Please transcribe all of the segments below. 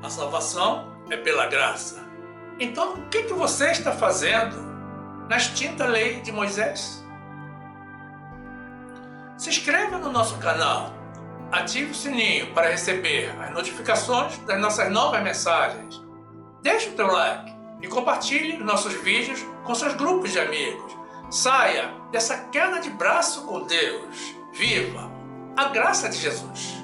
A salvação é pela graça. Então, o que você está fazendo na extinta lei de Moisés? Se inscreva no nosso canal, ative o sininho para receber as notificações das nossas novas mensagens. Deixe o teu like e compartilhe nossos vídeos com seus grupos de amigos. Saia dessa queda de braço com Deus. Viva a graça de Jesus.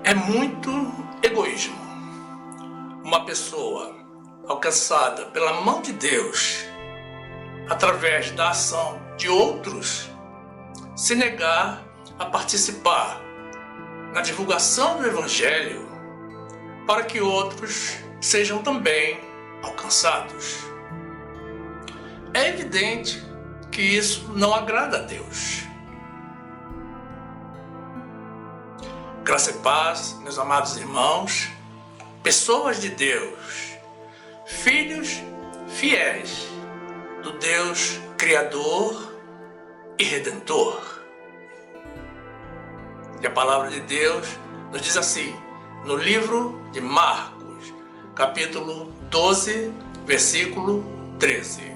É muito egoísmo uma pessoa alcançada pela mão de Deus através da ação de outros se negar a participar na divulgação do Evangelho para que outros sejam também alcançados. É evidente que isso não agrada a Deus. Graça e paz, meus amados irmãos, pessoas de Deus, filhos fiéis do Deus Criador e Redentor. E a palavra de Deus nos diz assim, no livro de Marcos, capítulo 12, versículo 13.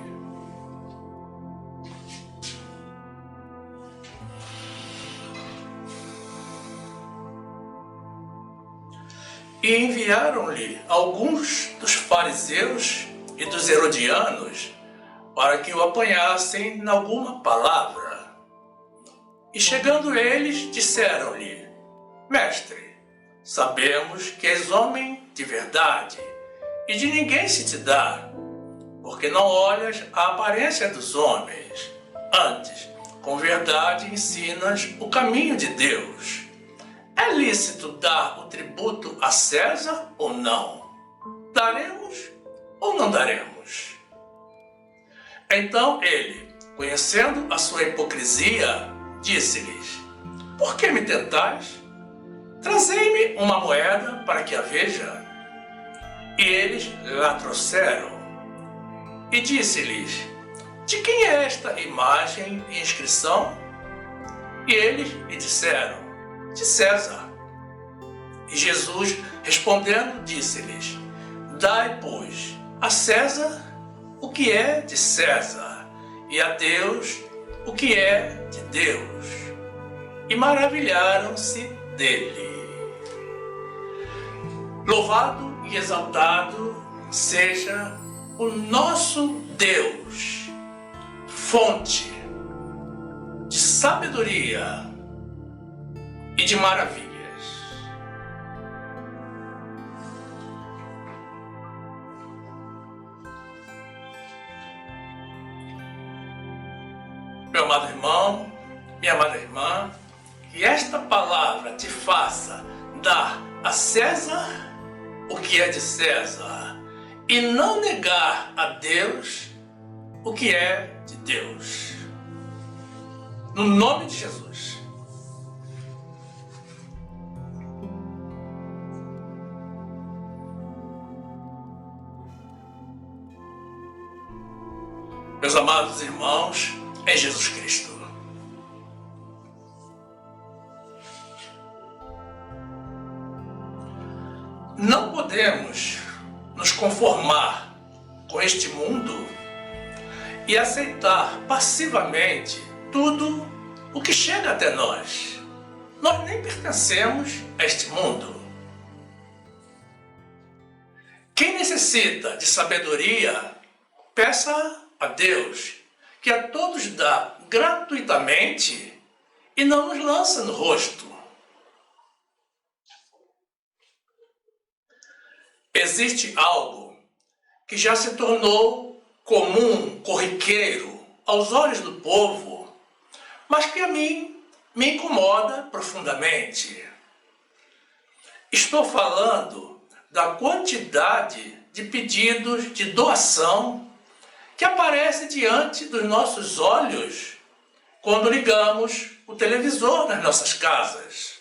E enviaram-lhe alguns dos fariseus e dos herodianos para que o apanhassem em alguma palavra. E chegando eles, disseram-lhe: Mestre, sabemos que és homem de verdade, e de ninguém se te dá, porque não olhas a aparência dos homens, antes, com verdade ensinas o caminho de Deus. É lícito dar o tributo a César ou não? Daremos ou não daremos? Então ele, conhecendo a sua hipocrisia, disse-lhes: Por que me tentais? Trazei-me uma moeda para que a veja. E eles lá trouxeram. E disse-lhes: De quem é esta imagem e inscrição? E eles lhe disseram: De César. E Jesus, respondendo, disse-lhes: Dai, pois, a César o que é de César, e a Deus o que é de Deus. E maravilharam-se dele. Louvado e exaltado seja o nosso Deus, fonte de sabedoria e de maravilhas. Meu amado irmão, minha amada irmã, que esta palavra te faça dar a César o que é de César e não negar a Deus o que é de Deus. No nome de Jesus. Meus amados irmãos, em Jesus Cristo. Não podemos nos conformar com este mundo e aceitar passivamente tudo o que chega até nós. Nós nem pertencemos a este mundo. Quem necessita de sabedoria, peça a Deus, que a todos dá gratuitamente e não nos lança no rosto. Existe algo que já se tornou comum, corriqueiro aos olhos do povo, mas que a mim me incomoda profundamente. Estou falando da quantidade de pedidos de doação que aparece diante dos nossos olhos quando ligamos o televisor nas nossas casas.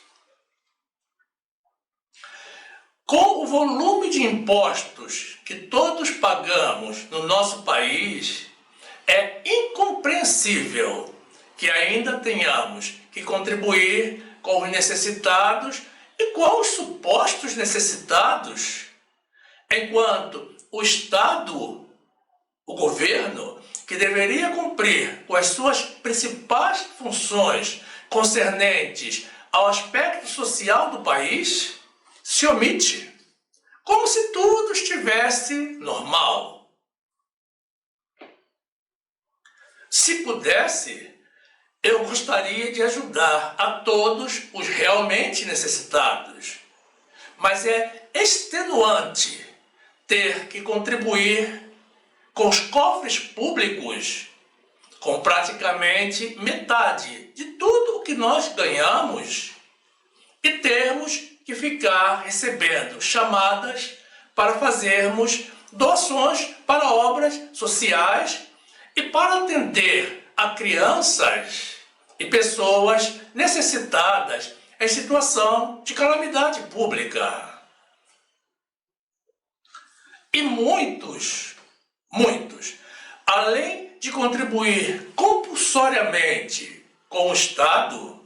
Com o volume de impostos que todos pagamos no nosso país, é incompreensível que ainda tenhamos que contribuir com os necessitados e com os supostos necessitados, enquanto o Estado, o governo, que deveria cumprir com as suas principais funções concernentes ao aspecto social do país, se omite, como se tudo estivesse normal. Se pudesse, eu gostaria de ajudar a todos os realmente necessitados, mas é extenuante ter que contribuir com os cofres públicos, com praticamente metade de tudo o que nós ganhamos, e termos que ficar recebendo chamadas para fazermos doações para obras sociais e para atender a crianças e pessoas necessitadas em situação de calamidade pública. E muitos, além de contribuir compulsoriamente com o Estado,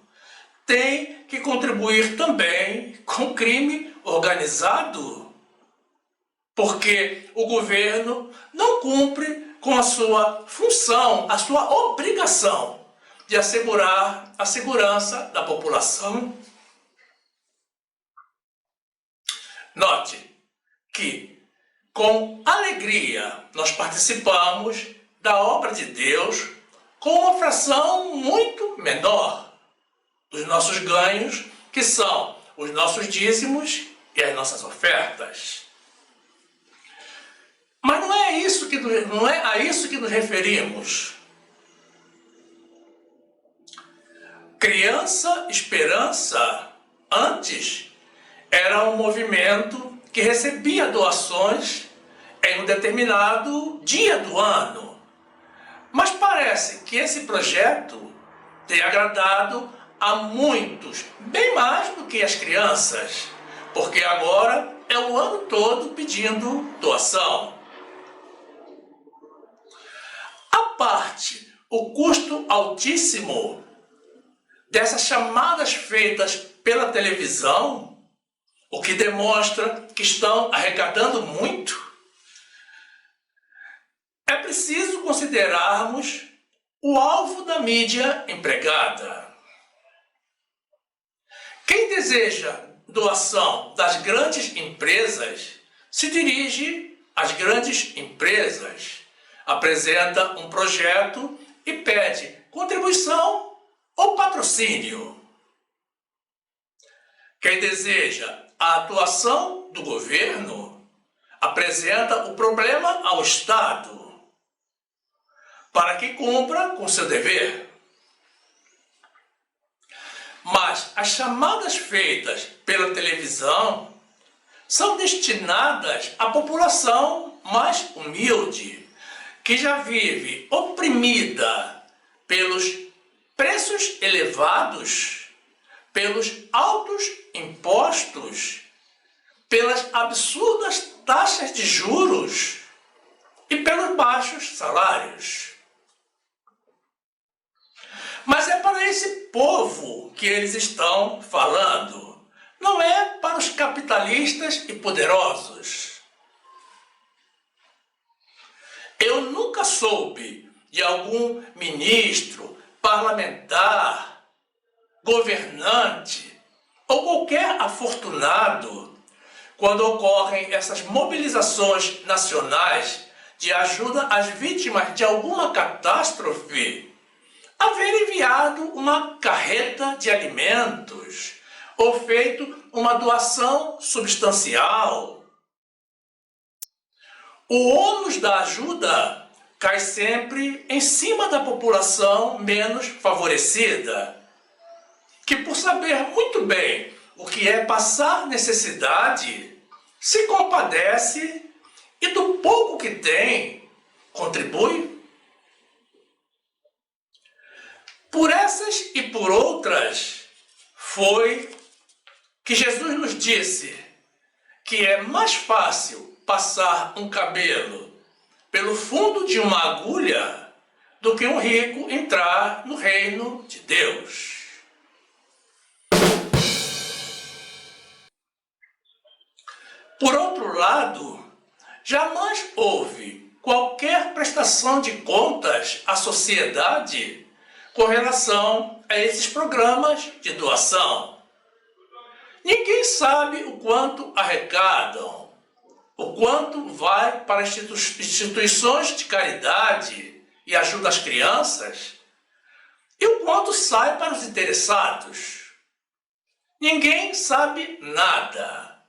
têm que contribuir também com o crime organizado, porque o governo não cumpre com a sua função, a sua obrigação de assegurar a segurança da população. Note que, com alegria, nós participamos da obra de Deus com uma fração muito menor dos nossos ganhos, que são os nossos dízimos e as nossas ofertas. Mas não é a isso que nos referimos. Criança Esperança, antes, era um movimento que recebia doações em um determinado dia do ano. Mas parece que esse projeto tem agradado a muitos, bem mais do que as crianças, porque agora é o ano todo pedindo doação. À parte o custo altíssimo dessas chamadas feitas pela televisão, o que demonstra que estão arrecadando muito, é preciso considerarmos o alvo da mídia empregada. Quem deseja doação das grandes empresas se dirige às grandes empresas, apresenta um projeto e pede contribuição ou patrocínio. Quem deseja a atuação do governo apresenta o problema ao Estado, para que cumpra com seu dever. Mas as chamadas feitas pela televisão são destinadas à população mais humilde, que já vive oprimida pelos preços elevados, pelos altos impostos, pelas absurdas taxas de juros e pelos baixos salários. Mas é para esse povo que eles estão falando, não é para os capitalistas e poderosos. Eu nunca soube de algum ministro, parlamentar, governante ou qualquer afortunado, quando ocorrem essas mobilizações nacionais de ajuda às vítimas de alguma catástrofe, haver enviado uma carreta de alimentos ou feito uma doação substancial. O ônus da ajuda cai sempre em cima da população menos favorecida, que, por saber muito bem o que é passar necessidade, se compadece e do pouco que tem, contribui. Por essas e por outras, foi que Jesus nos disse que é mais fácil passar um cabelo pelo fundo de uma agulha do que um rico entrar no reino de Deus. Por outro lado, jamais houve qualquer prestação de contas à sociedade com relação a esses programas de doação. Ninguém sabe o quanto arrecadam, o quanto vai para instituições de caridade e ajuda às crianças, e o quanto sai para os interessados. Ninguém sabe nada,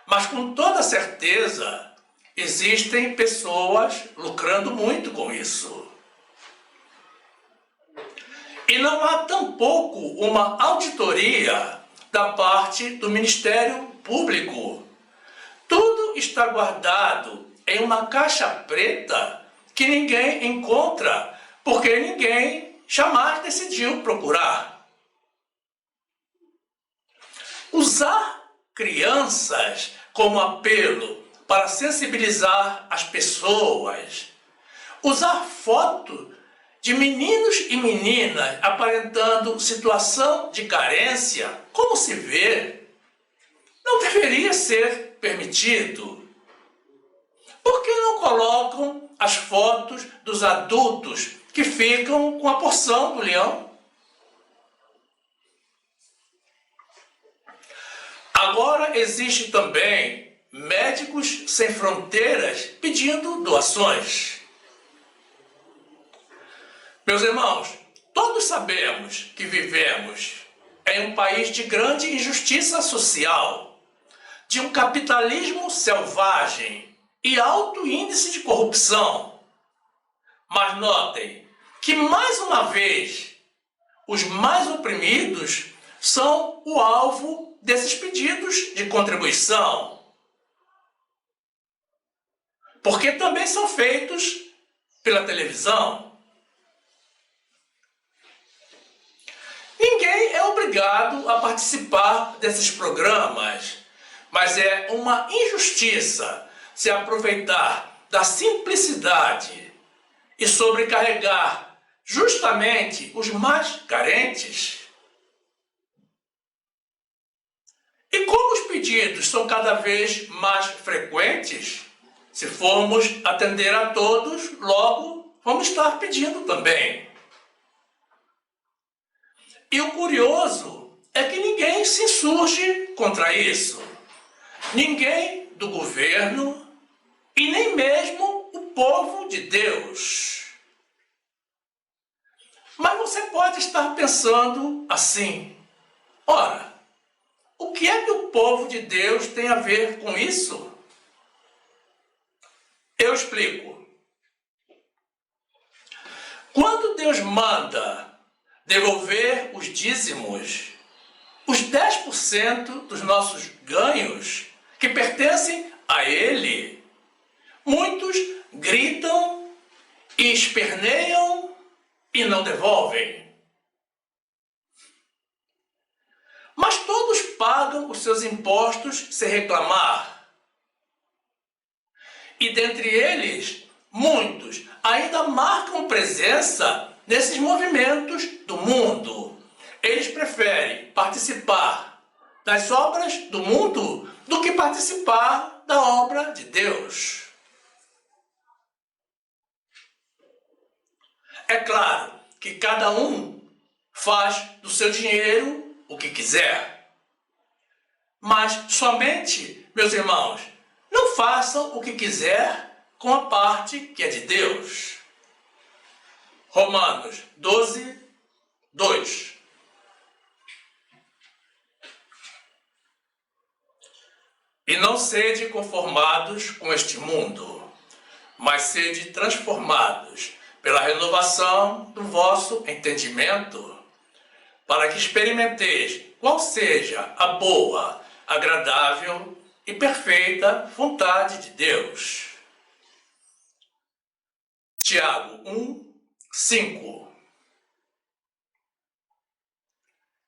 mas com toda certeza existem pessoas lucrando muito com isso. E não há tampouco uma auditoria da parte do Ministério Público. Tudo está guardado em uma caixa preta que ninguém encontra, porque ninguém jamais decidiu procurar. Usar crianças como apelo para sensibilizar as pessoas, usar foto de meninos e meninas aparentando situação de carência, como se vê, não deveria ser permitido. Por que não colocam as fotos dos adultos que ficam com a porção do leão? Agora existe também Médicos Sem Fronteiras pedindo doações. Meus irmãos, todos sabemos que vivemos em um país de grande injustiça social, de um capitalismo selvagem e alto índice de corrupção. Mas notem que, mais uma vez, os mais oprimidos são o alvo desses pedidos de contribuição. Porque também são feitos pela televisão. Ninguém é obrigado a participar desses programas, mas é uma injustiça se aproveitar da simplicidade e sobrecarregar justamente os mais carentes. E como os pedidos são cada vez mais frequentes, se formos atender a todos, logo vamos estar pedindo também. E o curioso é que ninguém se insurge contra isso. Ninguém do governo e nem mesmo o povo de Deus. Mas você pode estar pensando assim: ora, o que é que o povo de Deus tem a ver com isso? Eu explico. Quando Deus manda devolver os dízimos, os 10% dos nossos ganhos que pertencem a Ele, muitos gritam e esperneiam e não devolvem. Mas todos pagam os seus impostos sem reclamar. E dentre eles, muitos ainda marcam presença nesses movimentos do mundo. Eles preferem participar das obras do mundo do que participar da obra de Deus. É claro que cada um faz do seu dinheiro o que quiser. Mas somente, meus irmãos, não façam o que quiser com a parte que é de Deus. Romanos 12, 2. E não sede conformados com este mundo, mas sede transformados pela renovação do vosso entendimento, para que experimenteis qual seja a boa, agradável e perfeita vontade de Deus. Tiago 1, 5.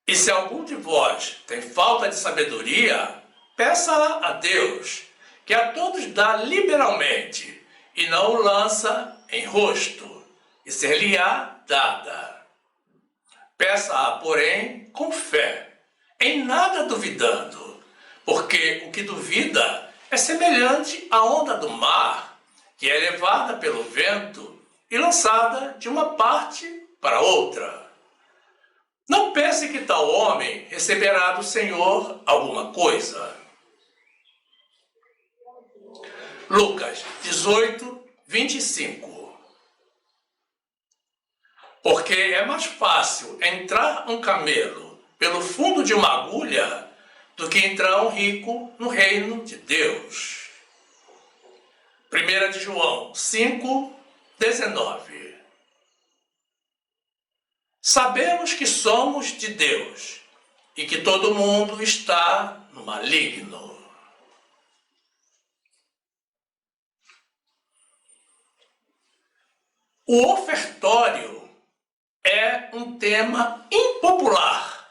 E se algum de vós tem falta de sabedoria, peça a Deus, que a todos dá liberalmente, e não o lança em rosto, e ser-lhe-á dada. Peça-a, porém, com fé, em nada duvidando, porque o que duvida é semelhante à onda do mar, que é levada pelo vento e lançada de uma parte para outra. Não pense que tal homem receberá do Senhor alguma coisa. Lucas 18, 25. Porque é mais fácil entrar um camelo pelo fundo de uma agulha do que entrar um rico no reino de Deus. 1 de João 5, 19. Sabemos que somos de Deus e que todo mundo está no maligno. O ofertório é um tema impopular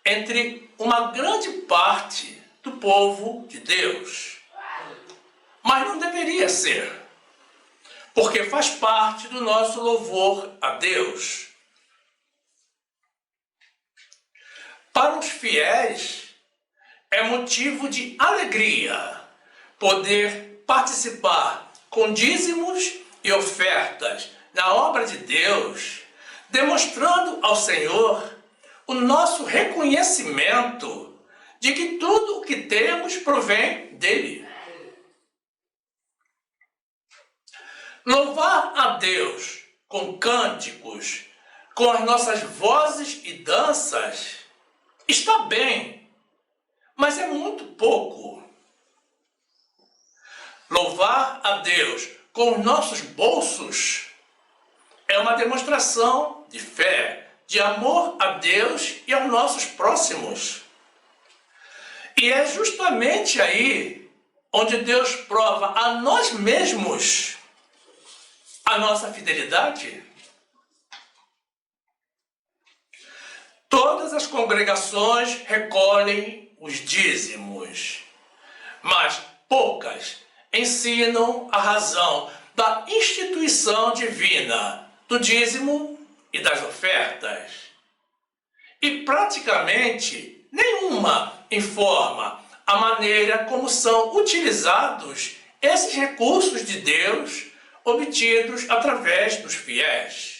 entre uma grande parte do povo de Deus. Mas não deveria ser, porque faz parte do nosso louvor a Deus. Para os fiéis, é motivo de alegria poder participar com dízimos e ofertas na obra de Deus, demonstrando ao Senhor o nosso reconhecimento de que tudo o que temos provém dele. Louvar a Deus com cânticos, com as nossas vozes e danças, está bem, mas é muito pouco. Louvar a Deus com os nossos bolsos é uma demonstração de fé, de amor a Deus e aos nossos próximos. E é justamente aí onde Deus prova a nós mesmos a nossa fidelidade. Todas as congregações recolhem os dízimos, mas poucas ensinam a razão da instituição divina do dízimo e das ofertas. E praticamente nenhuma informa a maneira como são utilizados esses recursos de Deus obtidos através dos fiéis.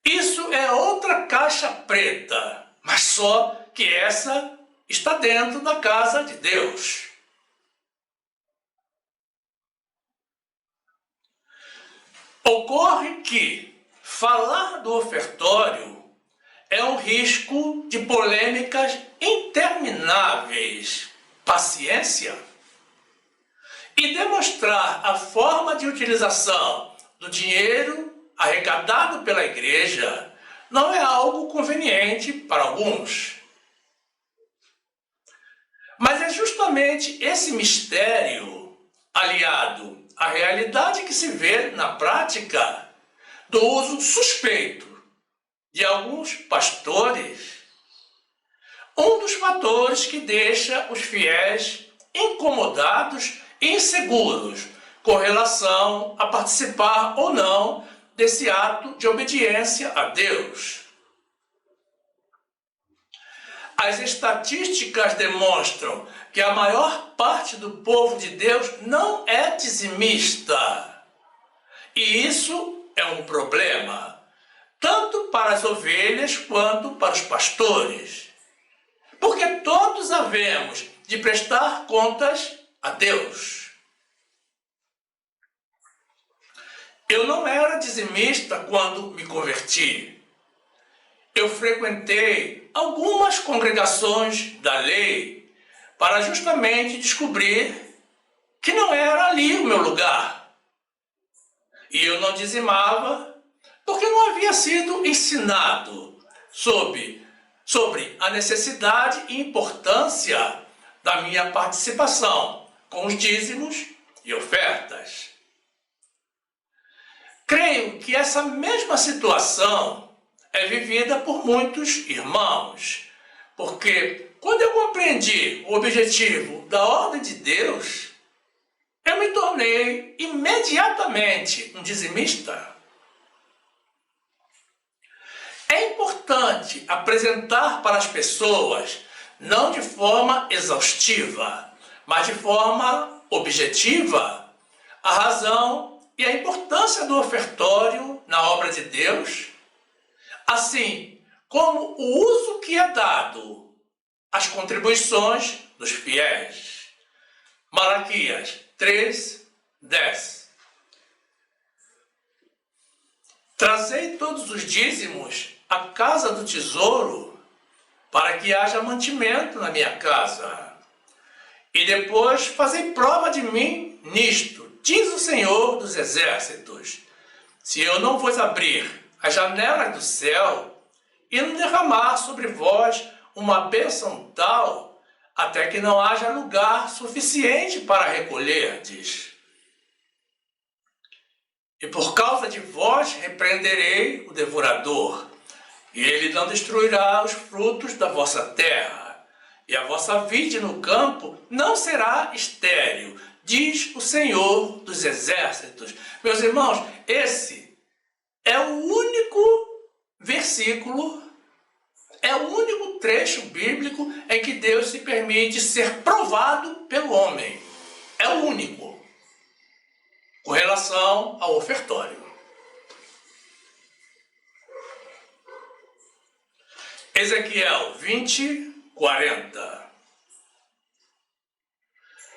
Isso é outra caixa preta, mas só que essa está dentro da casa de Deus. Ocorre que falar do ofertório é um risco de polêmicas intermináveis. Paciência. E demonstrar a forma de utilização do dinheiro arrecadado pela igreja não é algo conveniente para alguns. Mas é justamente esse mistério, aliado à realidade que se vê na prática do uso suspeito de alguns pastores, um dos fatores que deixa os fiéis incomodados e inseguros com relação a participar ou não desse ato de obediência a Deus. As estatísticas demonstram que a maior parte do povo de Deus não é dizimista. E isso é um problema, tanto para as ovelhas quanto para os pastores. Porque todos havemos de prestar contas a Deus. Eu não era dizimista quando me converti. Eu frequentei algumas congregações da lei para justamente descobrir que não era ali o meu lugar. E eu não dizimava porque não havia sido ensinado sobre a necessidade e importância da minha participação com os dízimos e ofertas. Creio que essa mesma situação é vivida por muitos irmãos, porque quando eu compreendi o objetivo da ordem de Deus, eu me tornei imediatamente um dizimista. É importante apresentar para as pessoas, não de forma exaustiva, mas de forma objetiva, a razão e a importância do ofertório na obra de Deus, assim como o uso que é dado às contribuições dos fiéis. Malaquias 3:10. Trazei todos os dízimos à casa do tesouro, para que haja mantimento na minha casa. E depois fazei prova de mim nisto, diz o Senhor dos Exércitos, se eu não vos abrir as janelas do céu e não derramar sobre vós uma bênção tal, até que não haja lugar suficiente para recolherdes. E por causa de vós repreenderei o devorador, e ele não destruirá os frutos da vossa terra, e a vossa vide no campo não será estéril, diz o Senhor dos Exércitos. Meus irmãos, esse é o único versículo, é o único trecho bíblico em que Deus se permite ser provado pelo homem. É o único, com relação ao ofertório. Ezequiel 20:40.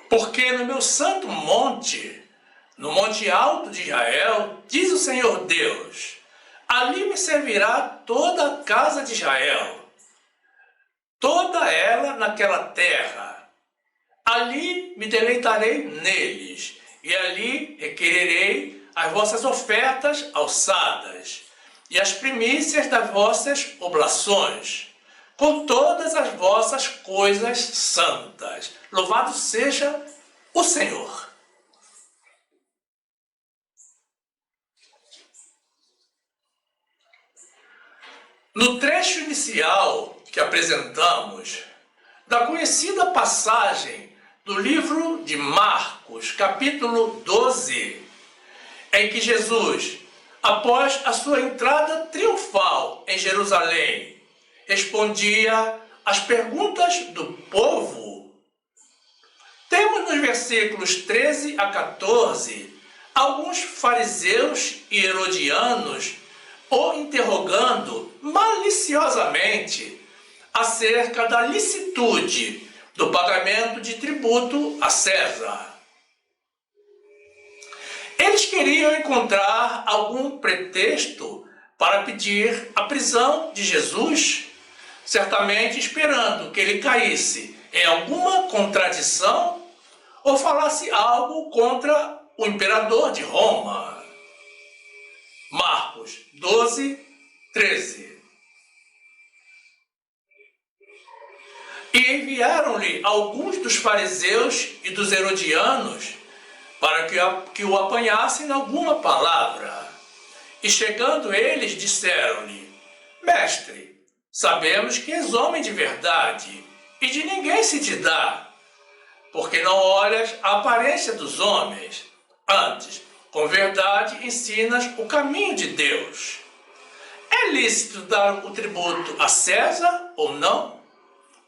Porque no meu santo monte, no monte alto de Israel, diz o Senhor Deus, ali me servirá toda a casa de Israel, toda ela naquela terra. Ali me deleitarei neles, e ali requererei as vossas ofertas alçadas, e as primícias das vossas oblações, com todas as vossas coisas santas. Louvado seja o Senhor. No trecho inicial que apresentamos, da conhecida passagem do livro de Marcos, capítulo 12, em que Jesus, após a sua entrada triunfal em Jerusalém, respondia às perguntas do povo, temos nos versículos 13 a 14 alguns fariseus e herodianos o interrogando maliciosamente acerca da licitude do pagamento de tributo a César. Eles queriam encontrar algum pretexto para pedir a prisão de Jesus, certamente esperando que ele caísse em alguma contradição ou falasse algo contra o imperador de Roma. Marcos 12:13. E enviaram-lhe alguns dos fariseus e dos herodianos para que o apanhassem em alguma palavra. E chegando eles, disseram-lhe, Mestre, sabemos que és homem de verdade, e de ninguém se te dá, porque não olhas a aparência dos homens, antes, com verdade, ensinas o caminho de Deus. É lícito dar o tributo a César ou não?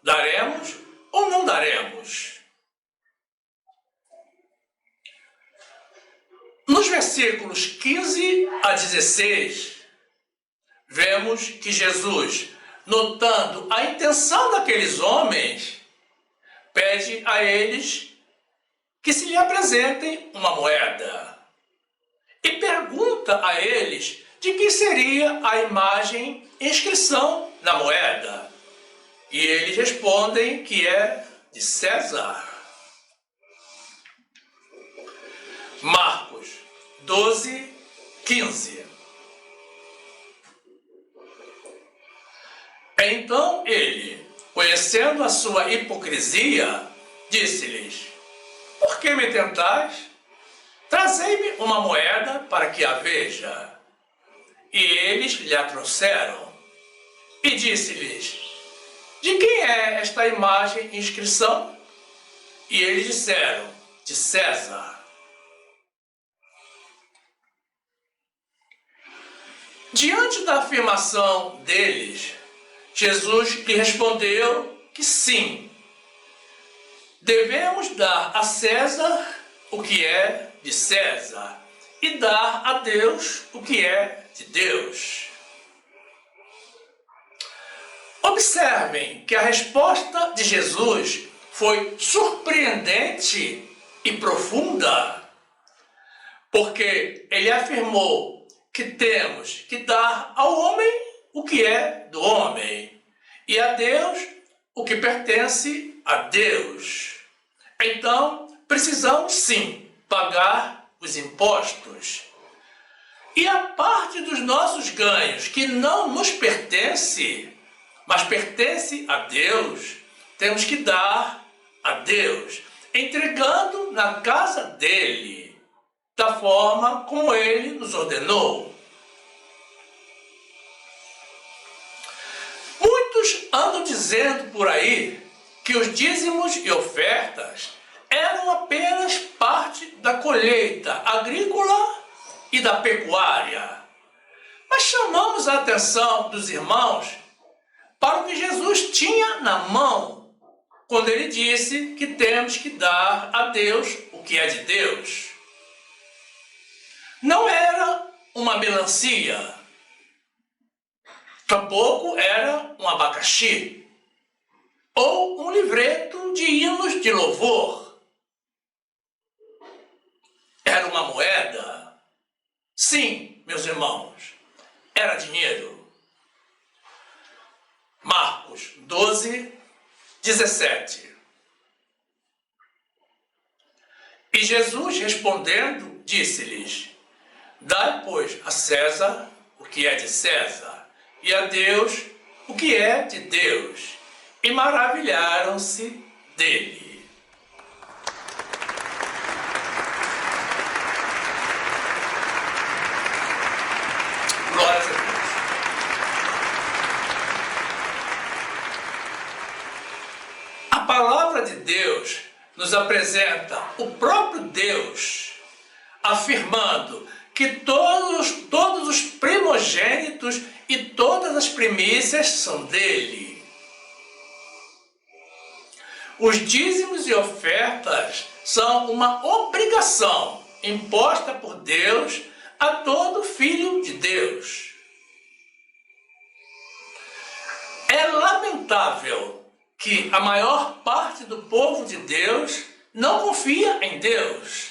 Daremos ou não daremos? Nos versículos 15 a 16, vemos que Jesus, notando a intenção daqueles homens, pede a eles que se lhe apresentem uma moeda e pergunta a eles de que seria a imagem e inscrição na moeda. E eles respondem que é de César. Marcos 12:15. Então ele, conhecendo a sua hipocrisia, disse-lhes, por que me tentais? Trazei-me uma moeda para que a veja. E eles lhe a trouxeram. E disse-lhes, de quem é esta imagem e inscrição? E eles disseram, de César. Diante da afirmação deles, Jesus lhe respondeu que sim, devemos dar a César o que é de César e dar a Deus o que é de Deus. Observem que a resposta de Jesus foi surpreendente e profunda, porque ele afirmou que temos que dar ao homem o que é do homem e a Deus o que pertence a Deus. Então, precisamos sim pagar os impostos. E a parte dos nossos ganhos que não nos pertence, mas pertence a Deus, temos que dar a Deus, entregando na casa dele, da forma como ele nos ordenou. Muitos andam dizendo por aí que os dízimos e ofertas eram apenas parte da colheita agrícola e da pecuária. Mas chamamos a atenção dos irmãos para o que Jesus tinha na mão, quando ele disse que temos que dar a Deus o que é de Deus. Não era uma melancia, tampouco era um abacaxi, ou um livreto de hinos de louvor. Era uma moeda. Sim, meus irmãos, era dinheiro. Marcos 12, 17. E Jesus respondendo, disse-lhes: dai, pois, a César o que é de César, e a Deus o que é de Deus. E maravilharam-se dele. Glória a Deus. A palavra de Deus nos apresenta o próprio Deus, afirmando que todos os primogênitos e todas as primícias são dele. Os dízimos e ofertas são uma obrigação imposta por Deus a todo filho de Deus. É lamentável que a maior parte do povo de Deus não confia em Deus,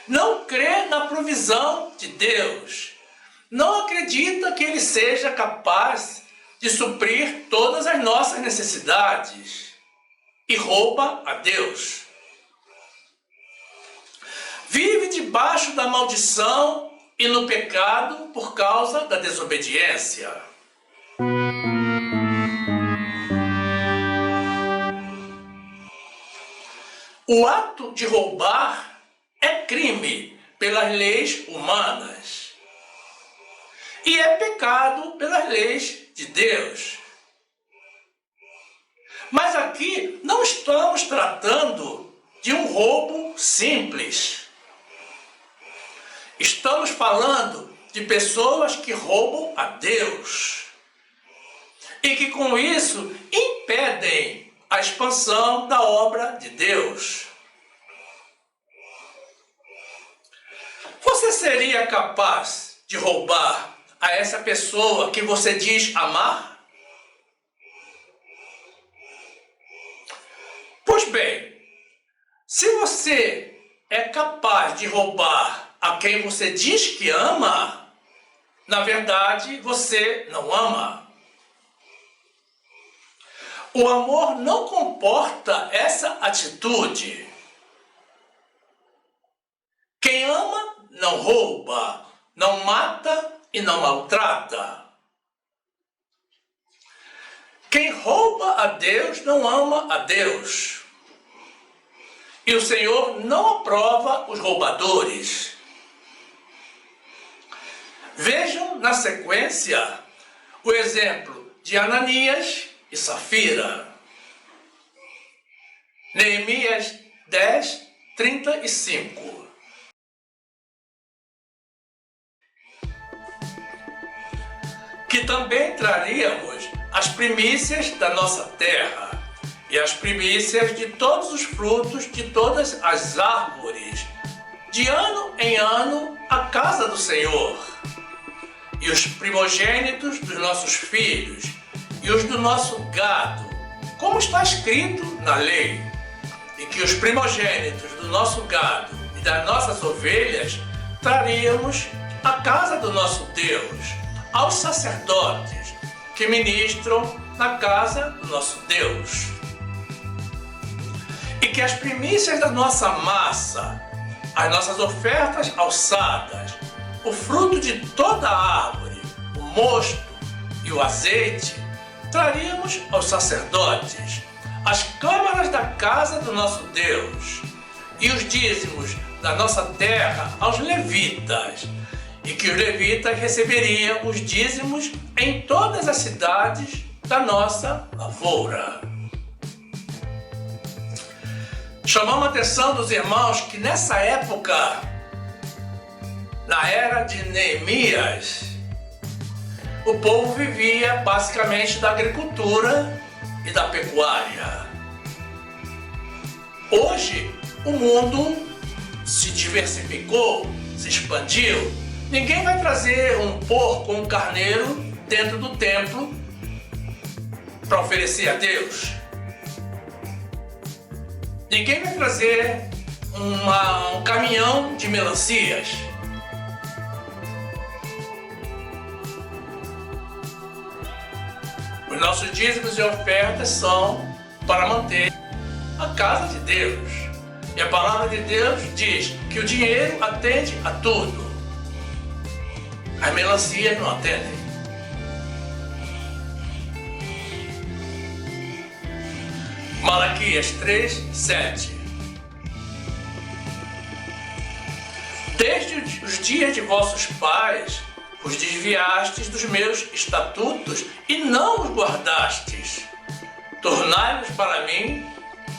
não crê na provisão de Deus, não acredita que Ele seja capaz de suprir todas as nossas necessidades e rouba a Deus. Vive debaixo da maldição e no pecado por causa da desobediência. O ato de roubar é crime pelas leis humanas e é pecado pelas leis de Deus. Mas aqui não estamos tratando de um roubo simples. Estamos falando de pessoas que roubam a Deus e que com isso impedem a expansão da obra de Deus. Você seria capaz de roubar a essa pessoa que você diz amar? Pois bem, se você é capaz de roubar a quem você diz que ama, na verdade você não ama. O amor não comporta essa atitude. Quem ama não rouba, não mata e não maltrata. Quem rouba a Deus não ama a Deus. E o Senhor não aprova os roubadores. Vejam na sequência o exemplo de Ananias e Safira. Neemias 10, 35. Que também traríamos as primícias da nossa terra e as primícias de todos os frutos de todas as árvores, de ano em ano, à casa do Senhor, e os primogênitos dos nossos filhos e os do nosso gado, como está escrito na lei, e que os primogênitos do nosso gado e das nossas ovelhas traríamos à casa do nosso Deus, aos sacerdotes que ministram na casa do nosso Deus. E que as primícias da nossa massa, as nossas ofertas alçadas, o fruto de toda a árvore, o mosto e o azeite, traríamos aos sacerdotes, as câmaras da casa do nosso Deus, e os dízimos da nossa terra aos levitas, e que os levitas receberiam os dízimos em todas as cidades da nossa lavoura. Chamamos a atenção dos irmãos que nessa época, na era de Neemias, o povo vivia basicamente da agricultura e da pecuária. Hoje, o mundo se diversificou, se expandiu. Ninguém vai trazer um porco ou um carneiro dentro do templo para oferecer a Deus. Ninguém vai trazer um caminhão de melancias. Os nossos dízimos e ofertas são para manter a casa de Deus. E a palavra de Deus diz que o dinheiro atende a tudo. As melancias não atendem. Malaquias 3, 7. Desde os dias de vossos pais os desviastes dos meus estatutos e não os guardastes. Tornai-vos para mim,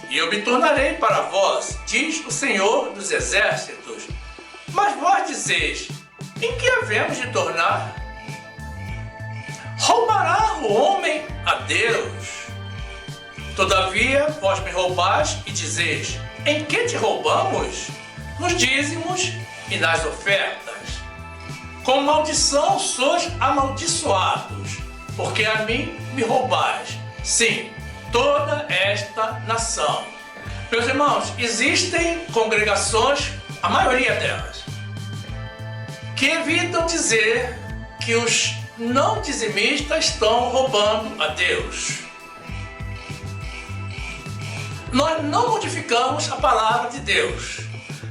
e eu me tornarei para vós, diz o Senhor dos Exércitos. Mas vós dizeis, em que havemos de tornar? Roubará o homem a Deus? Todavia vós me roubais e dizeis, em que te roubamos? Nos dízimos e nas ofertas. Com maldição sois amaldiçoados, porque a mim me roubais, sim, toda esta nação. Meus irmãos, existem congregações, a maioria delas, que evitam dizer que os não dizimistas estão roubando a Deus. Nós não modificamos a palavra de Deus.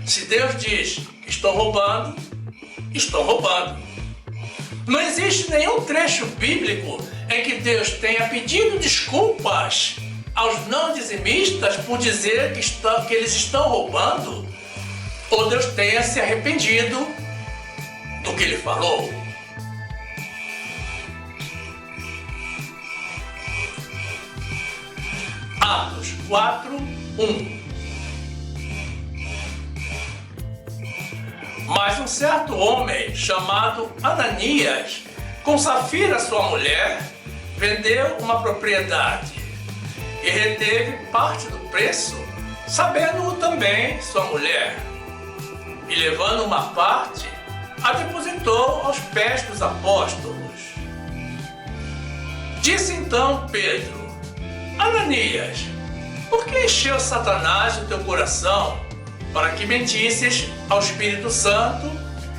Se Deus diz que estou roubando, estou roubando. Não existe nenhum trecho bíblico em que Deus tenha pedido desculpas aos não dizimistas por dizer que eles estão roubando, ou Deus tenha se arrependido do que ele falou. Atos 4, 1. Mas um certo homem chamado Ananias, com Safira sua mulher, vendeu uma propriedade e reteve parte do preço, sabendo-o também sua mulher. E levando uma parte, a depositou aos pés dos apóstolos. Disse então Pedro, Ananias, por que encheu Satanás o teu coração para que mentisses ao Espírito Santo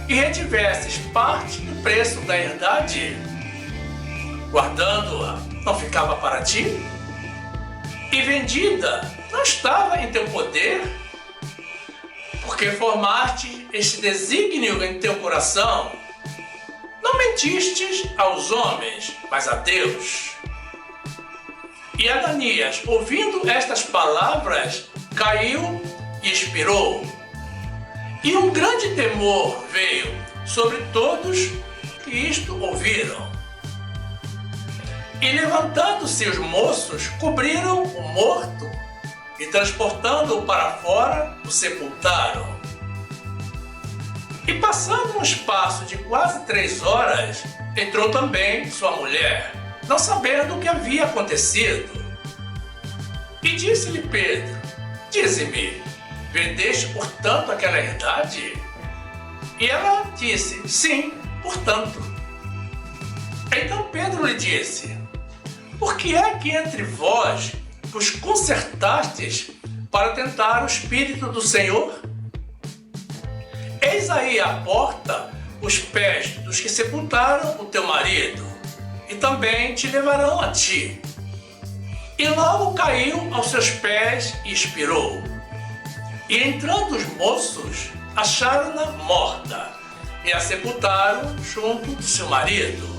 e retivesses parte do preço da herdade? Guardando-a, não ficava para ti? E vendida, não estava em teu poder? Porque formaste este desígnio em teu coração, não mentistes aos homens, mas a Deus. E Ananias, ouvindo estas palavras, caiu e expirou. E um grande temor veio sobre todos que isto ouviram. E levantando-se os moços, cobriram o morto e transportando-o para fora, o sepultaram. E passando um espaço de quase 3 horas, entrou também sua mulher, não sabendo o que havia acontecido. E disse-lhe Pedro: dize-me, vendeste portanto aquela herdade? E ela disse: sim, portanto. Então Pedro lhe disse: por que é que entre vós vos concertastes para tentar o Espírito do Senhor? Eis aí à porta os pés dos que sepultaram o teu marido, e também te levarão a ti. E logo caiu aos seus pés e expirou. E entrando os moços, acharam-na morta, e a sepultaram junto do seu marido.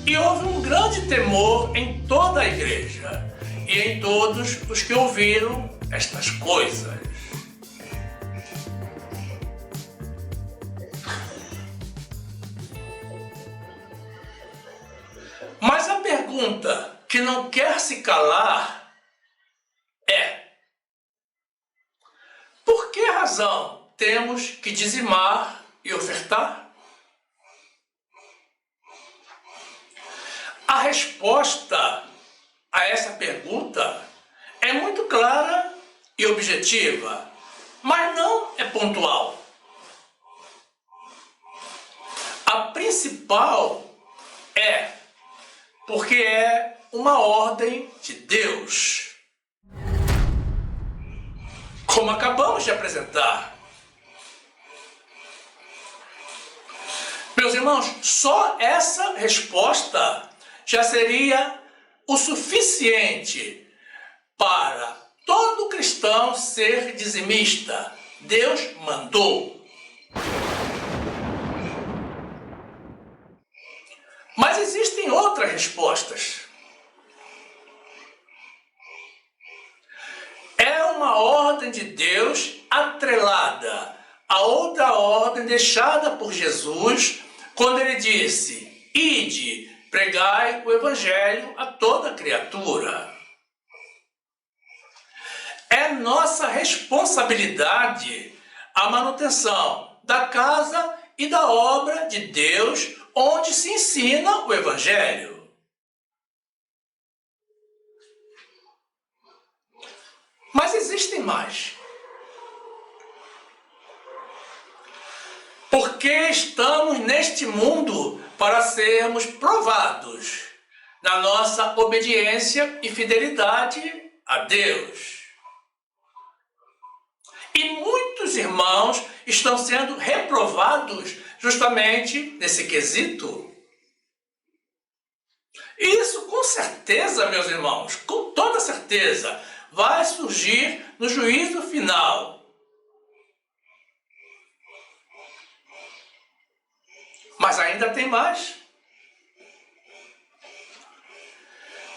E houve um grande temor em toda a igreja, e em todos os que ouviram estas coisas. Mas a pergunta que não quer se calar é: por que razão temos que dizimar e ofertar? A resposta a essa pergunta é muito clara e objetiva, mas não é pontual. A principal é porque é uma ordem de Deus, como acabamos de apresentar. Meus irmãos, só essa resposta já seria o suficiente para todo cristão ser dizimista. Deus mandou. Mas existem outras respostas. É uma ordem de Deus atrelada a outra ordem deixada por Jesus quando ele disse: ide, pregai o evangelho a toda criatura. É nossa responsabilidade a manutenção da casa e da obra de Deus onde se ensina o evangelho. Mas existem mais. Porque estamos neste mundo para sermos provados na nossa obediência e fidelidade a Deus. E muitos irmãos estão sendo reprovados justamente nesse quesito. Isso com certeza, meus irmãos, com toda certeza, vai surgir no juízo final. Mas ainda tem mais.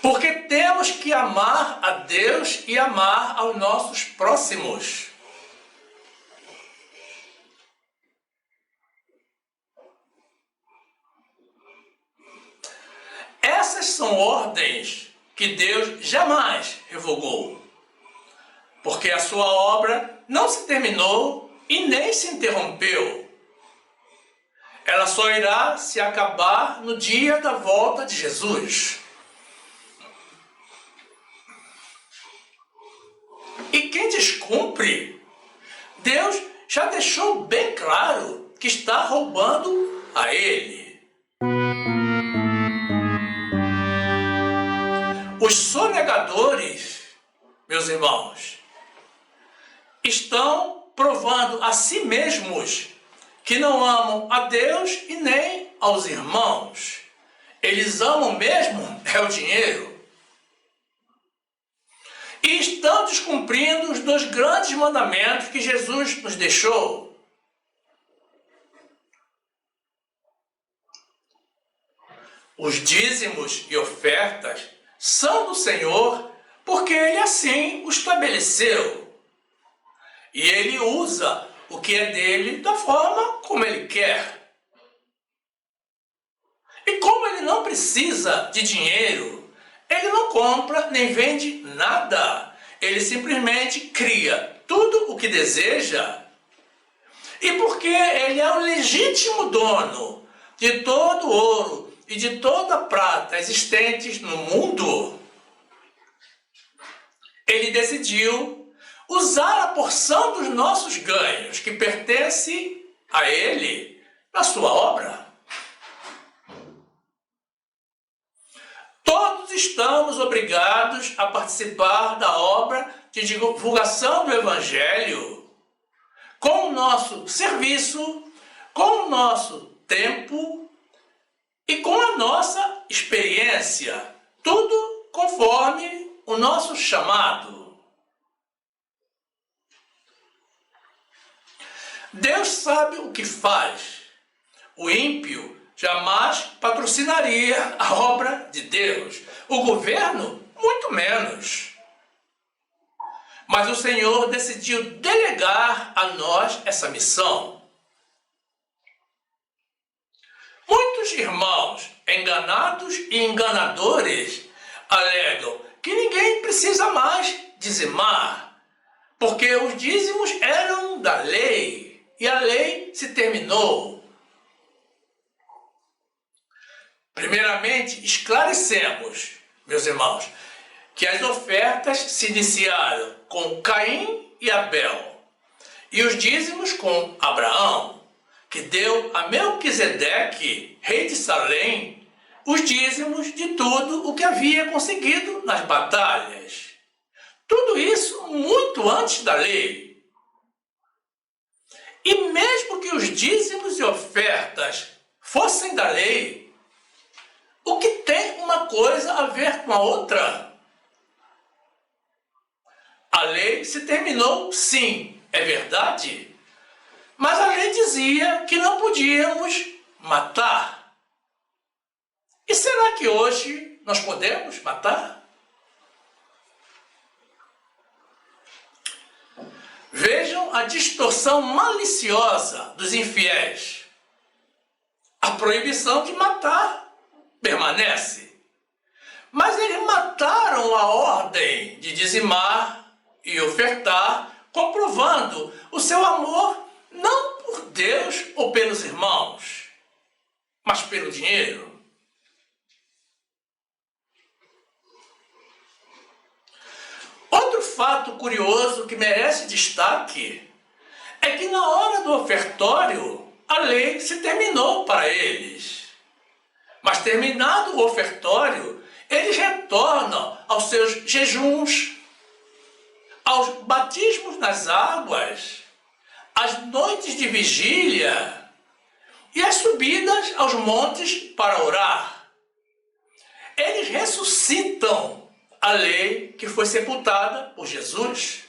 Porque temos que amar a Deus e amar aos nossos próximos. Essas são ordens que Deus jamais revogou, porque a sua obra não se terminou e nem se interrompeu. Ela só irá se acabar no dia da volta de Jesus. E quem descumpre, Deus já deixou bem claro que está roubando a ele. Os sonegadores, meus irmãos, estão provando a si mesmos que não amam a Deus e nem aos irmãos. Eles amam mesmo o dinheiro. E estão descumprindo os 2 grandes mandamentos que Jesus nos deixou. Os dízimos e ofertas são do Senhor porque Ele assim o estabeleceu. E Ele usa o que é dele da forma como Ele quer. E como ele não precisa de dinheiro, ele não compra nem vende nada. Ele simplesmente cria tudo o que deseja. E porque ele é o legítimo dono de todo o ouro e de toda a prata existentes no mundo, ele decidiu usar a porção dos nossos ganhos que pertence a ele na sua obra. Todos estamos obrigados a participar da obra de divulgação do Evangelho com o nosso serviço, com o nosso tempo e com a nossa experiência, tudo conforme o nosso chamado. Deus sabe o que faz. O ímpio jamais patrocinaria a obra de Deus. O governo, muito menos. Mas o Senhor decidiu delegar a nós essa missão. Muitos irmãos, enganados e enganadores, alegam que ninguém precisa mais dizimar, porque os dízimos eram da lei e a lei se terminou. Primeiramente, esclarecemos, meus irmãos, que as ofertas se iniciaram com Caim e Abel, e os dízimos com Abraão, que deu a Melquisedeque, rei de Salém, os dízimos de tudo o que havia conseguido nas batalhas. Tudo isso muito antes da lei. E mesmo que os dízimos e ofertas fossem da lei, o que tem uma coisa a ver com a outra? A lei se terminou, sim, é verdade, mas a lei dizia que não podíamos matar. E será que hoje nós podemos matar? Vejam a distorção maliciosa dos infiéis. A proibição de matar permanece. Mas eles mataram a ordem de dizimar e ofertar, comprovando o seu amor não por Deus ou pelos irmãos, mas pelo dinheiro. Outro fato curioso que merece destaque é que na hora do ofertório a lei se terminou para eles. Mas terminado o ofertório, eles retornam aos seus jejuns, aos batismos nas águas, às noites de vigília e às subidas aos montes para orar. Eles ressuscitam a lei que foi sepultada por Jesus.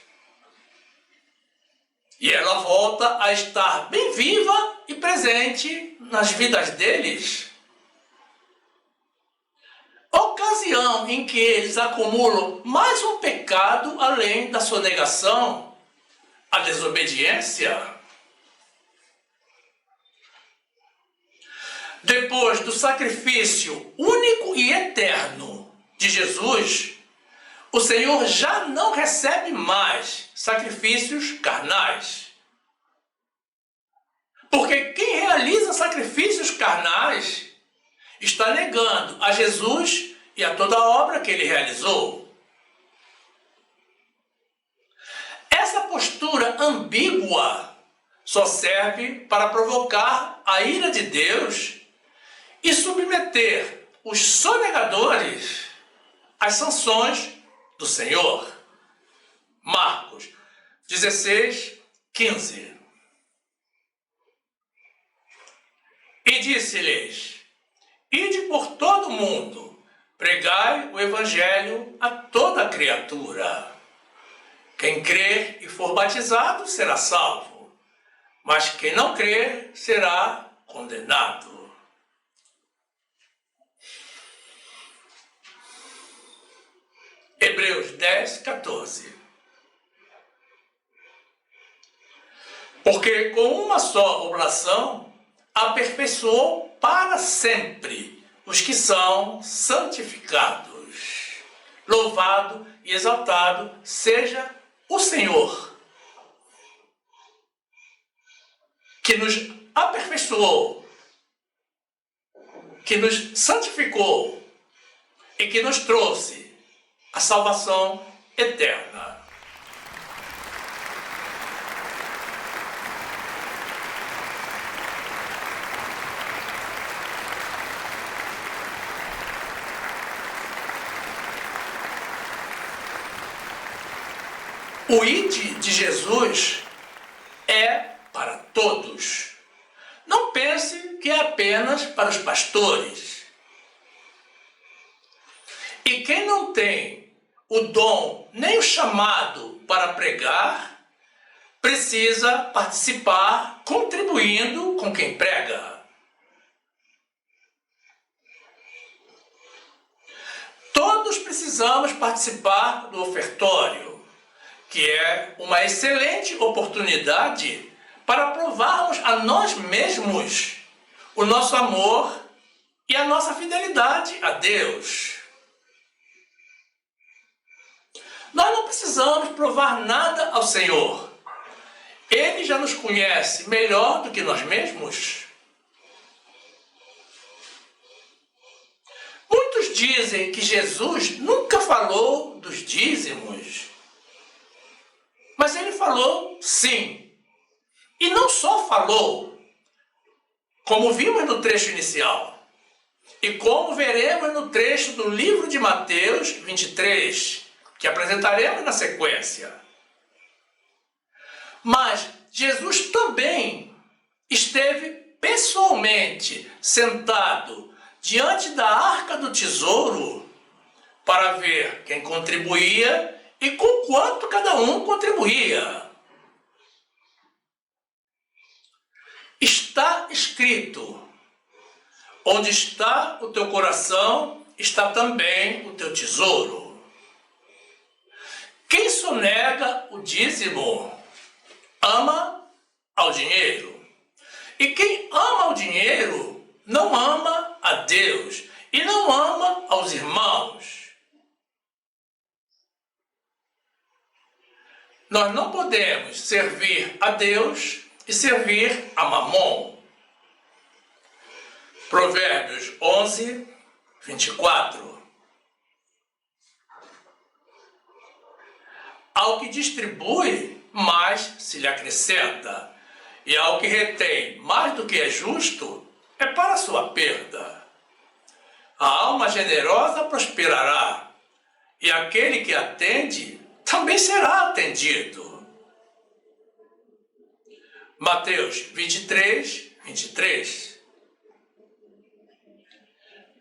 E ela volta a estar bem viva e presente nas vidas deles. Ocasião em que eles acumulam mais um pecado além da sonegação, a desobediência. Depois do sacrifício único e eterno de Jesus, o Senhor já não recebe mais sacrifícios carnais. Porque quem realiza sacrifícios carnais está negando a Jesus e a toda a obra que ele realizou. Essa postura ambígua só serve para provocar a ira de Deus e submeter os sonegadores às sanções do Senhor. Marcos 16, 15. E disse-lhes: ide por todo o mundo, pregai o Evangelho a toda criatura. Quem crer e for batizado será salvo, mas quem não crer será condenado. Hebreus 10, 14. Porque com uma só oblação aperfeiçoou para sempre os que são santificados. Louvado e exaltado seja o Senhor, que nos aperfeiçoou, que nos santificou e que nos trouxe a salvação eterna. O ide de Jesus é para todos. Não pense que é apenas para os pastores. E quem não tem o dom nem o chamado para pregar, precisa participar contribuindo com quem prega. Todos precisamos participar do ofertório, que é uma excelente oportunidade para provarmos a nós mesmos o nosso amor e a nossa fidelidade a Deus. Nós não precisamos provar nada ao Senhor. Ele já nos conhece melhor do que nós mesmos. Muitos dizem que Jesus nunca falou dos dízimos. Mas ele falou sim. E não só falou, como vimos no trecho inicial, e como veremos no trecho do livro de Mateus 23, que apresentaremos na sequência. Mas Jesus também esteve pessoalmente sentado diante da arca do tesouro para ver quem contribuía e com quanto cada um contribuía. Está escrito: onde está o teu coração, está também o teu tesouro. Quem sonega o dízimo ama ao dinheiro. E quem ama o dinheiro não ama a Deus e não ama aos irmãos. Nós não podemos servir a Deus e servir a Mamon. Provérbios 11, 24. Ao que distribui, mais se lhe acrescenta, e ao que retém mais do que é justo, é para a sua perda. A alma generosa prosperará, e aquele que atende também será atendido. Mateus 23, 23.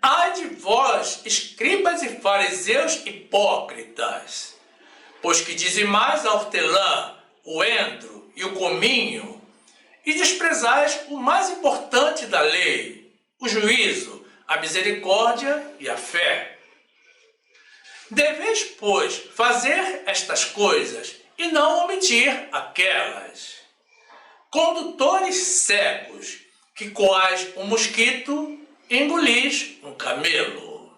Ai de vós, escribas e fariseus hipócritas, pois que dizimais a hortelã, o endro e o cominho, e desprezais o mais importante da lei, o juízo, a misericórdia e a fé. Deveis, pois, fazer estas coisas e não omitir aquelas. Condutores cegos, que coais um mosquito e engolis um camelo.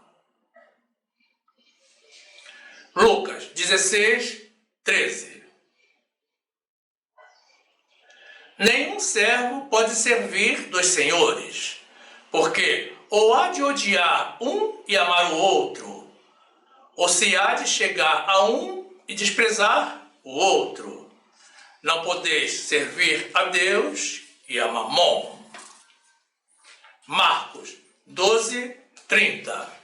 Lucas 16, 13. Nenhum servo pode servir dois senhores, porque ou há de odiar um e amar o outro, ou se há de chegar a um e desprezar o outro. Não podeis servir a Deus e a Mamon. Marcos 12, 30.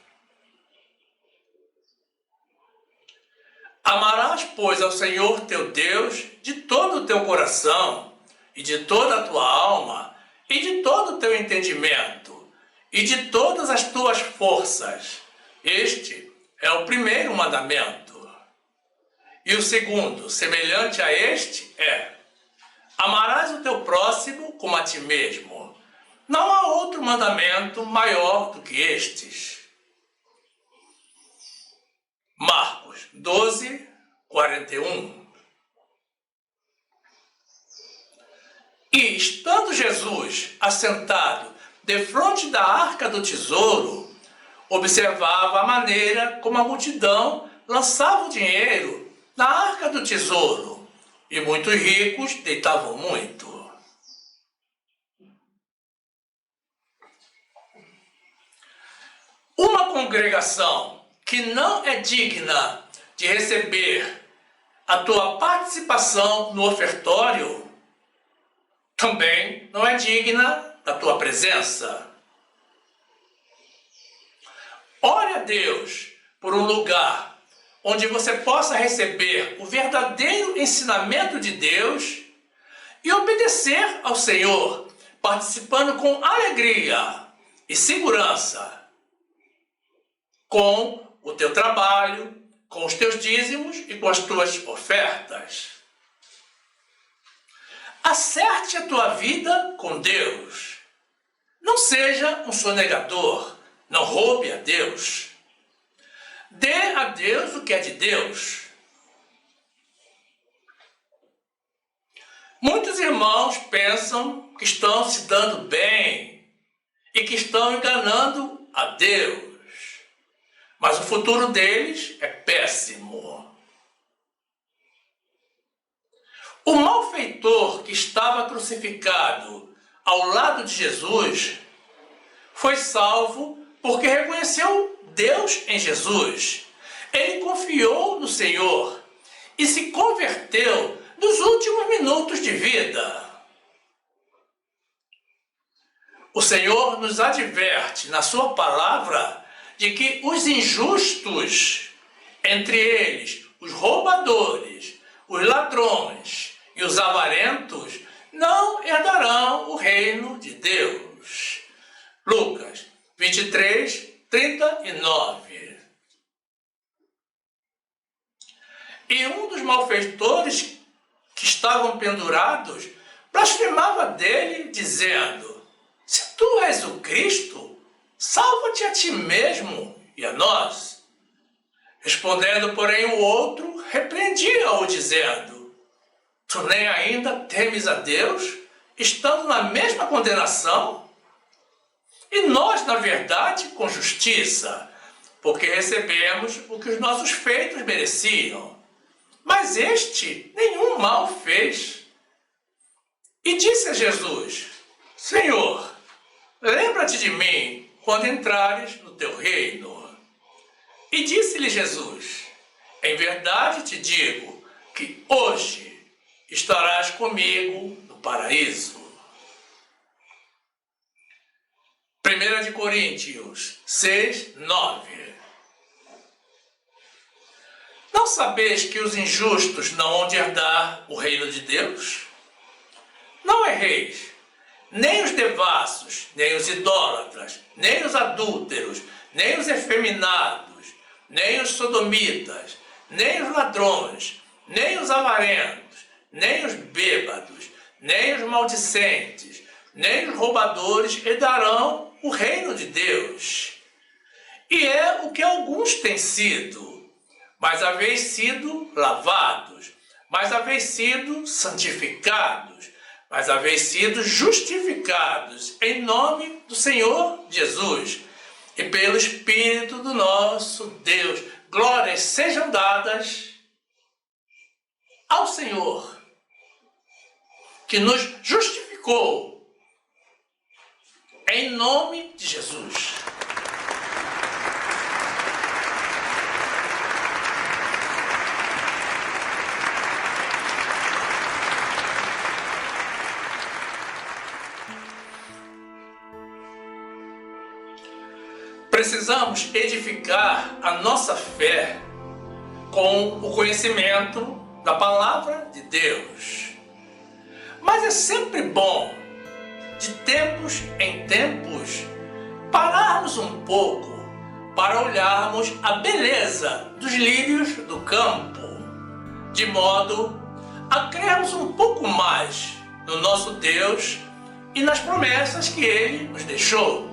Amarás, pois, ao Senhor teu Deus de todo o teu coração, e de toda a tua alma, e de todo o teu entendimento, e de todas as tuas forças. Este é o primeiro mandamento. E o segundo, semelhante a este, é: amarás o teu próximo como a ti mesmo. Não há outro mandamento maior do que estes. Marcos 12, 41. E estando Jesus assentado defronte da arca do tesouro, observava a maneira como a multidão lançava o dinheiro na arca do tesouro, e muitos ricos deitavam muito. Uma congregação que não é digna de receber a tua participação no ofertório também não é digna da tua presença. Ore a Deus por um lugar onde você possa receber o verdadeiro ensinamento de Deus e obedecer ao Senhor, participando com alegria e segurança, com o teu trabalho, com os teus dízimos e com as tuas ofertas. Acerte a tua vida com Deus. Não seja um sonegador. Não roube a Deus. Dê a Deus o que é de Deus. Muitos irmãos pensam que estão se dando bem e que estão enganando a Deus. Mas o futuro deles é péssimo. O malfeitor que estava crucificado ao lado de Jesus foi salvo porque reconheceu Deus em Jesus. Ele confiou no Senhor e se converteu nos últimos minutos de vida. O Senhor nos adverte na sua palavra de que os injustos, entre eles os roubadores, os ladrões e os avarentos, não herdarão o reino de Deus. Lucas 23, 39. E um dos malfeitores que estavam pendurados blasfemava dele, dizendo: se tu és o Cristo, salva-te a ti mesmo e a nós. Respondendo, porém, o outro repreendia-o, dizendo: tu nem ainda temes a Deus, estando na mesma condenação? E nós, na verdade, com justiça, porque recebemos o que os nossos feitos mereciam. Mas este nenhum mal fez. E disse a Jesus: Senhor, lembra-te de mim quando entrares no teu reino. E disse-lhe Jesus: em verdade te digo que hoje estarás comigo no paraíso. 1 Coríntios 6, 9. Não sabeis que os injustos não hão de herdar o reino de Deus? Não erreis, nem os devassos, nem os idólatras, nem os adúlteros, nem os efeminados, nem os sodomitas, nem os ladrões, nem os avarentos, nem os bêbados, nem os maldicentes, nem os roubadores herdarão o reino de Deus. E é o que alguns têm sido, mas haveis sido lavados, mas haveis sido santificados, mas haveis sido justificados em nome do Senhor Jesus e pelo Espírito do nosso Deus. Glórias sejam dadas ao Senhor, que nos justificou em nome de Jesus. Precisamos edificar a nossa fé com o conhecimento da palavra de Deus. Mas é sempre bom, de tempos em tempos, pararmos um pouco para olharmos a beleza dos lírios do campo, de modo a crermos um pouco mais no nosso Deus e nas promessas que Ele nos deixou.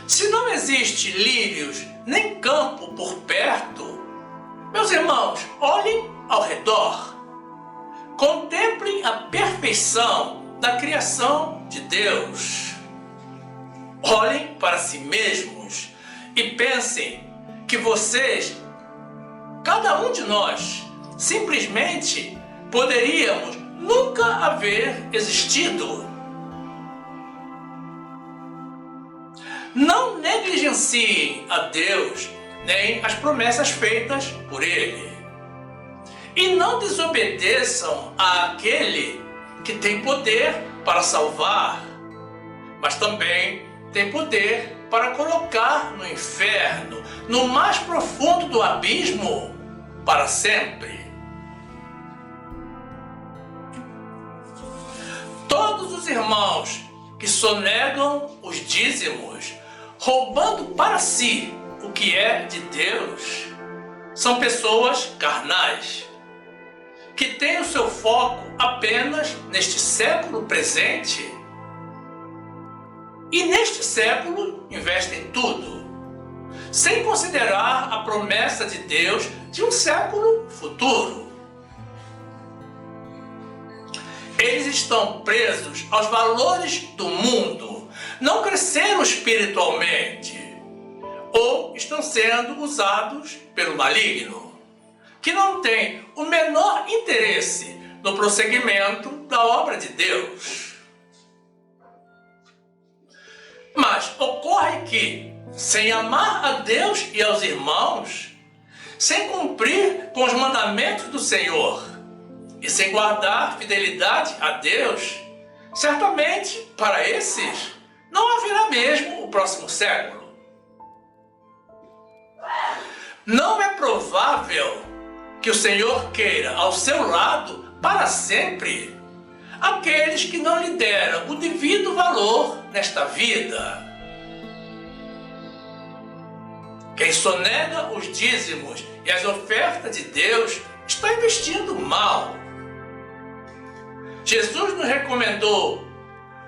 Se não existe lírios nem campo por perto, meus irmãos, olhem ao redor. Contemplem a perfeição da criação de Deus. Olhem para si mesmos e pensem que vocês, cada um de nós, simplesmente poderíamos nunca haver existido. Não negligenciem a Deus nem as promessas feitas por Ele. E não desobedeçam àquele que tem poder para salvar, mas também tem poder para colocar no inferno, no mais profundo do abismo, para sempre. Todos os irmãos que sonegam os dízimos, roubando para si o que é de Deus, são pessoas carnais, que têm o seu foco apenas neste século presente e neste século investem tudo, sem considerar a promessa de Deus de um século futuro. Eles estão presos aos valores do mundo, não cresceram espiritualmente, ou estão sendo usados pelo maligno, que não tem o menor interesse no prosseguimento da obra de Deus. Mas ocorre que, sem amar a Deus e aos irmãos, sem cumprir com os mandamentos do Senhor e sem guardar fidelidade a Deus, certamente para esses não haverá mesmo o próximo século. Não é provável que o Senhor queira ao seu lado para sempre aqueles que não lhe deram o devido valor nesta vida. Quem sonega os dízimos e as ofertas de Deus está investindo mal. Jesus nos recomendou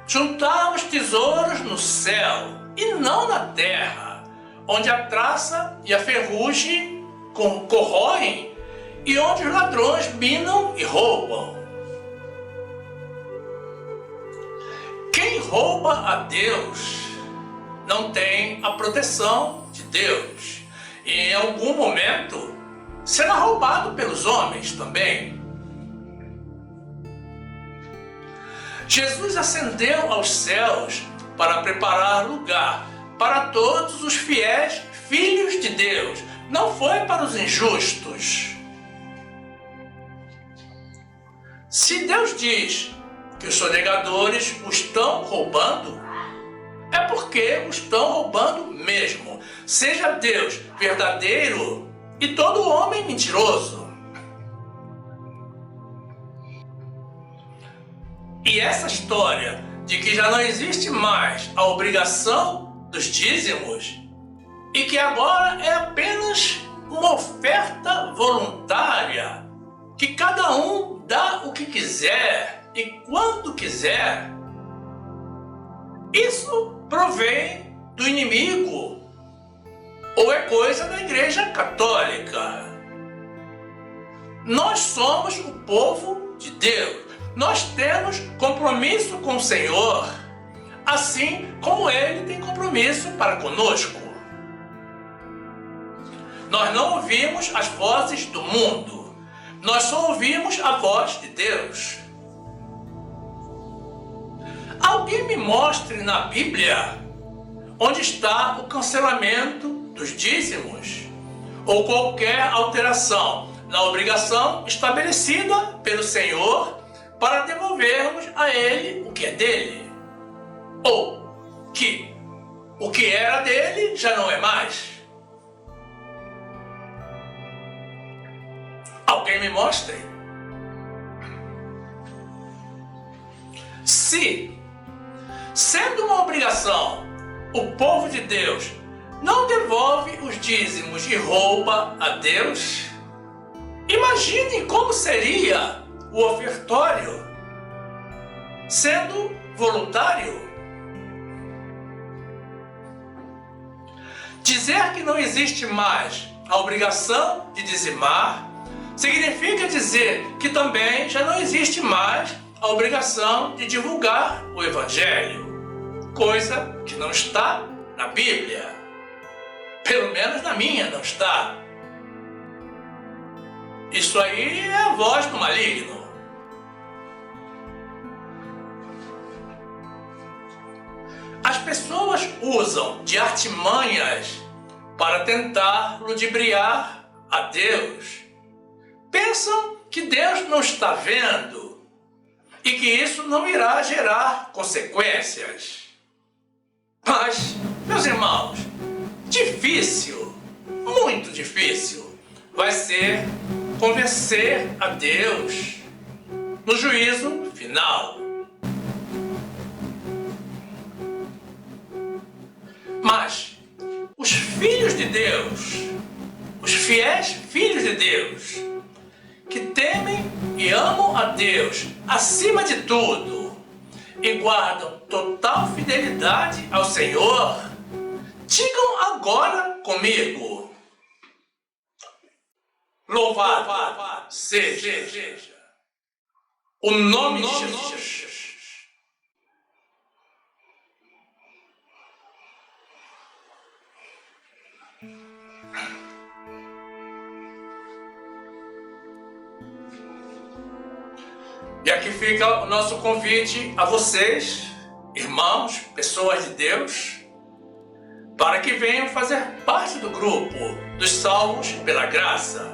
juntarmos tesouros no céu e não na terra, onde a traça e a ferrugem corroem e onde os ladrões minam e roubam. Quem rouba a Deus não tem a proteção de Deus e em algum momento será roubado pelos homens também. Jesus ascendeu aos céus para preparar lugar para todos os fiéis filhos de Deus, não foi para os injustos. Se Deus diz que os sonegadores o estão roubando, é porque o estão roubando mesmo, seja Deus verdadeiro e todo homem mentiroso. E essa história de que já não existe mais a obrigação dos dízimos e que agora é apenas uma oferta voluntária, que cada um dá o que quiser e quando quiser, isso provém do inimigo ou é coisa da Igreja Católica. Nós somos o povo de Deus. Nós temos compromisso com o Senhor, assim como Ele tem compromisso para conosco. Nós não ouvimos as vozes do mundo, nós só ouvimos a voz de Deus. Alguém me mostre na Bíblia onde está o cancelamento dos dízimos ou qualquer alteração na obrigação estabelecida pelo Senhor para devolvermos a Ele o que é dele, ou que o que era dele já não é mais. Alguém me mostre. Se, sendo uma obrigação, o povo de Deus não devolve os dízimos e rouba a Deus, imaginem como seria o ofertório sendo voluntário. Dizer que não existe mais a obrigação de dizimar significa dizer que também já não existe mais a obrigação de divulgar o Evangelho. coisa que não está na Bíblia. Pelo menos na minha não está. Isso aí é a voz do maligno. As pessoas usam de artimanhas para tentar ludibriar a Deus. Pensam que Deus não está vendo e que isso não irá gerar consequências. Mas, meus irmãos, difícil, muito difícil, vai ser convencer a Deus no juízo final. Mas os filhos de Deus, os fiéis filhos de Deus, que temem e amam a Deus acima de tudo e guardam total fidelidade ao Senhor, digam agora comigo: louvado seja o nome de Jesus. E aqui fica o nosso convite a vocês, irmãos, pessoas de Deus, para que venham fazer parte do grupo dos salvos pela graça.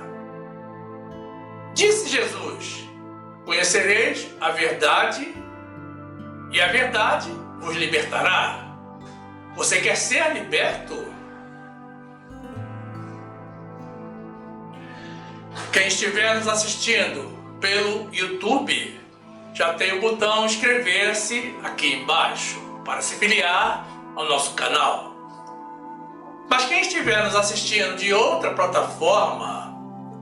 Disse Jesus: conhecereis a verdade e a verdade vos libertará. Você quer ser liberto? Quem estiver nos assistindo pelo YouTube, já tem o botão inscrever-se aqui embaixo para se filiar ao nosso canal. Mas quem estiver nos assistindo de outra plataforma,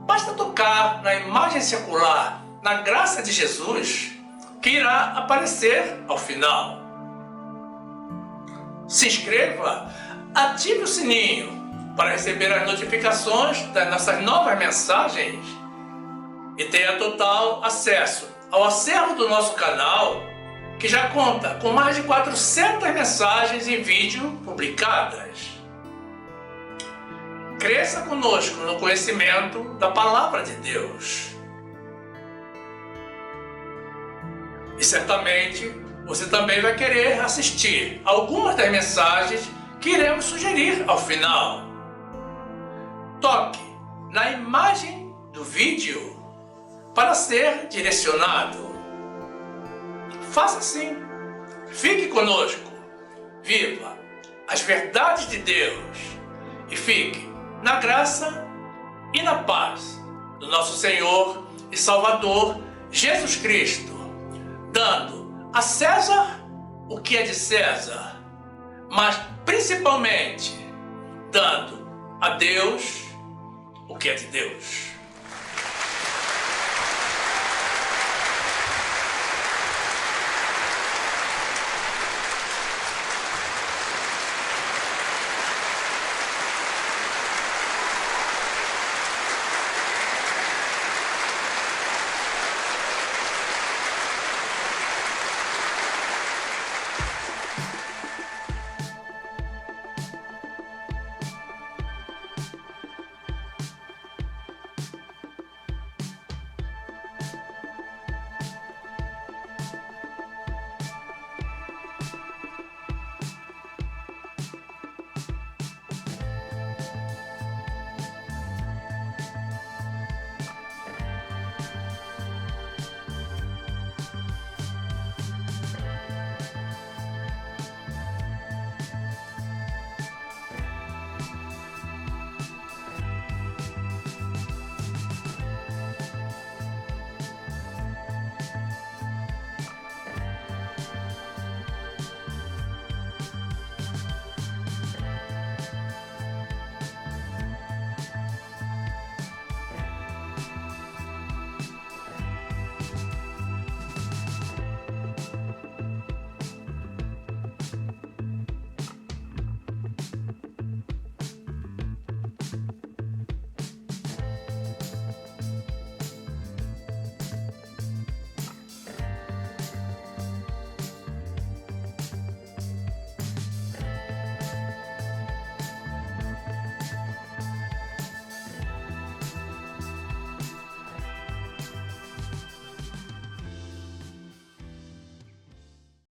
basta tocar na imagem circular na graça de Jesus, que irá aparecer ao final. Se inscreva, ative o sininho para receber as notificações das nossas novas mensagens e tenha total acesso ao acervo do nosso canal, que já conta com mais de 400 mensagens em vídeo publicadas. Cresça conosco no conhecimento da Palavra de Deus. E certamente você também vai querer assistir algumas das mensagens que iremos sugerir ao final. Toque na imagem do vídeo para ser direcionado. Faça assim. Fique conosco. Viva as verdades de Deus e fique na graça e na paz do nosso Senhor e Salvador Jesus Cristo, dando a César o que é de César, mas principalmente dando a Deus o que é de Deus.